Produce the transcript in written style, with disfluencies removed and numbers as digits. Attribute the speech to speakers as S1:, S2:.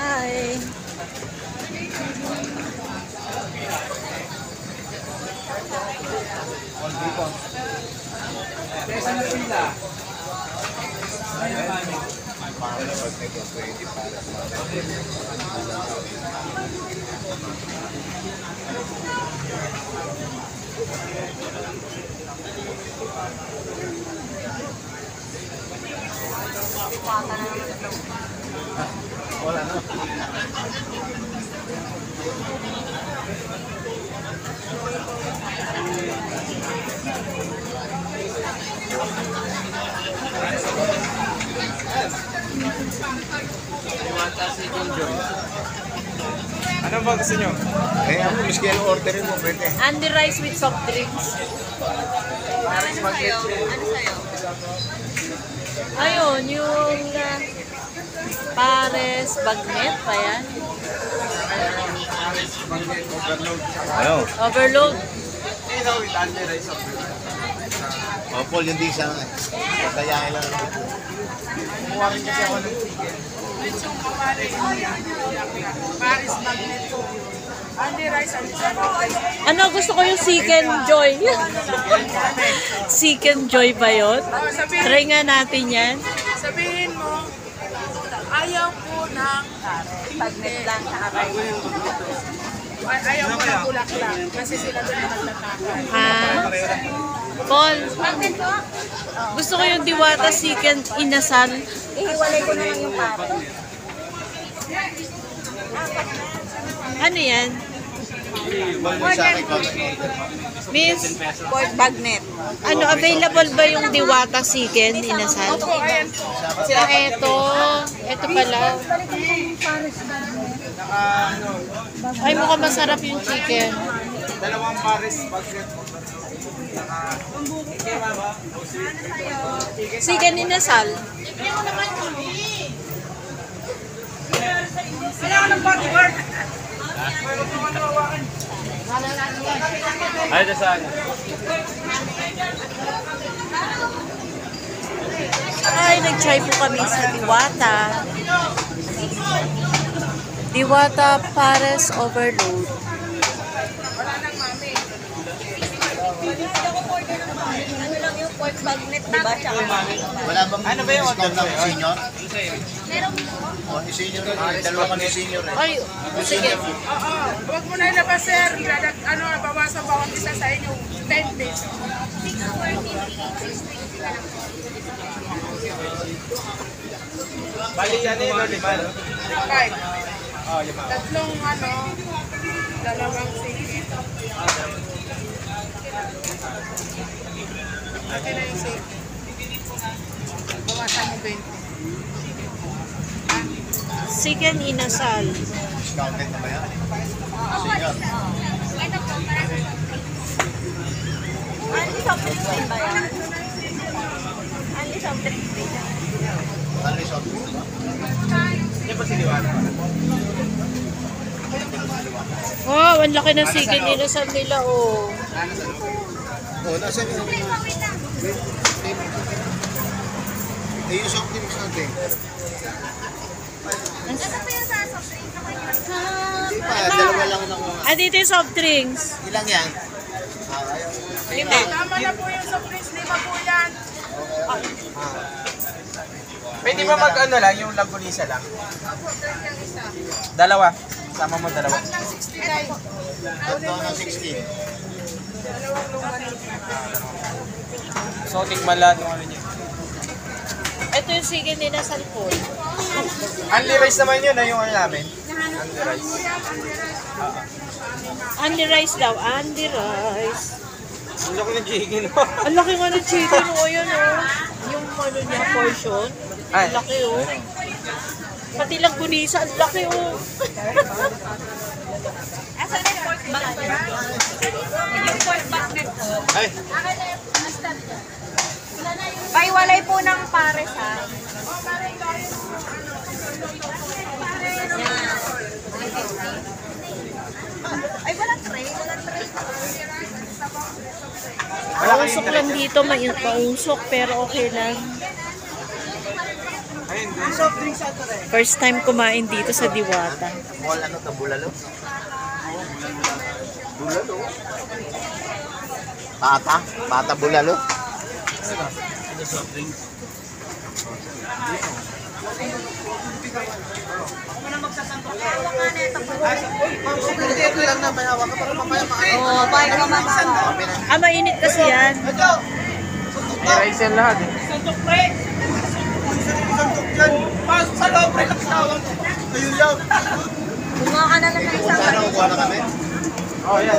S1: Hi.
S2: Wala na.
S3: Ano ba gusto nyo?
S2: Eh, ako miski yung orderin mo, pwede.
S1: Andy rice with soft drinks. Ano sa'yo? Ano sa'yo? Ayun, yung Pares Bagnet pa yan.
S2: Ano?
S1: Overload.
S2: O, Paul, yung di siya. Patayahin lang.
S3: Kumuha rin kasi ako ng Paris Magnet. Andy rice, Andy rice.
S1: Ano, gusto ko yung Chicken Joy. Chicken Joy ba yun? Try nga natin yan.
S3: Sabihin mo, ayaw ko ng
S1: Bagnet lang sa
S3: ayaw ko ng bulaklak kasi sila doon na nagtatakay.
S1: Paul, gusto ko yung Diwata Chicken Inasal.
S4: Ihiwalay ko na lang yung pare.
S1: Ano yan? Miss,
S4: Pork bagnet.
S1: ano, available ba yung Diwata Chicken Inasal?
S3: Opo, ayan po.
S1: Ito pala. Ay, mukhang masarap yung chicken.
S3: Dalawang Paris Magnet.
S1: Chicken Inasal.
S3: Kailangan ng bodyguard.
S2: Ay, ito saan?
S1: Ay, nag-try po kami sa Diwata. Diwata Pares Overload.
S4: Ano lang yung pork bagnet, di ba? Tsaka
S2: Wala bang
S3: Ano ba yung
S2: discount
S3: order
S2: ng
S3: mo?
S2: senior?
S4: meron
S2: O, yung senior. Dalawa ka ng senior.
S1: Ay, sige.
S3: Oo, huwag mo na ilabas, sir. Ano, bawasan bawat isa sa inyo. 10 pesos.
S4: 640.
S3: Bali yan eh, no? 5. Oh, 5. Tatlong ano, dalawang sige. Okay na yung sige. Bawasan mo 20.
S1: Chicken Inasal.
S2: Discounted na ba yan? Senior.
S4: Ito po, para sa Anli soft drinks din ba yan? Anli soft drinks din yan.
S2: Ano yung soft drinks ba?
S3: Yan ba si Diwata?
S1: Wow, ang laki ng chicken Inasal nila, oh.
S2: O, nasa yung... Eh, yung soft drinks natin.
S4: Ito po yung sa soft drinks.
S2: Hindi pa, dalawa lang ng mga...
S1: Ah, dito yung soft drinks.
S2: Ilang yan?
S1: Lima.
S3: Tama na po yung soft drinks. 5 po yan. Pwede ba mag-ano lang, yung langgunisa lang? Opo, 30 ang isa. Dalawa. Sama mo dalawa. Pag ng 69.
S2: Tatlo ng 16.
S3: Dalawang lumani. So, tikman lahat ng ano niya.
S1: Ito yung chicken Inasal po.
S3: Only rice naman yun, yung ano namin. Only rice.
S1: Andy rice daw, Andy rice.
S3: Ang laki ng chicken.
S1: Ang laki nga ng chicken, oh, yun, oh. Yung ano niya, portion.
S3: Ay.
S1: Ang laki, oh. Pati lang gunisa, ang laki, oh.
S4: Asan na yung pork bagnet? Yung pork bagnet po.
S3: Ay,
S4: Akin na yung mustard. Wala na yung Paiwalay po ng pares ha. Ay, walang tray. Walang tray.
S1: Mausok lang dito, mausok pero okay lang. First time kumain dito sa Diwata.
S2: Mall ano to, Bulalo? Bulalo? Pata? Pata Bulalo?
S4: Oo, bye ka man.
S1: Ah, mainit kasi yan.
S3: I-rice yan lahat eh.
S4: Bunga ka na lang ng isang
S2: Sana kukuha na kami?
S3: Oh, yan.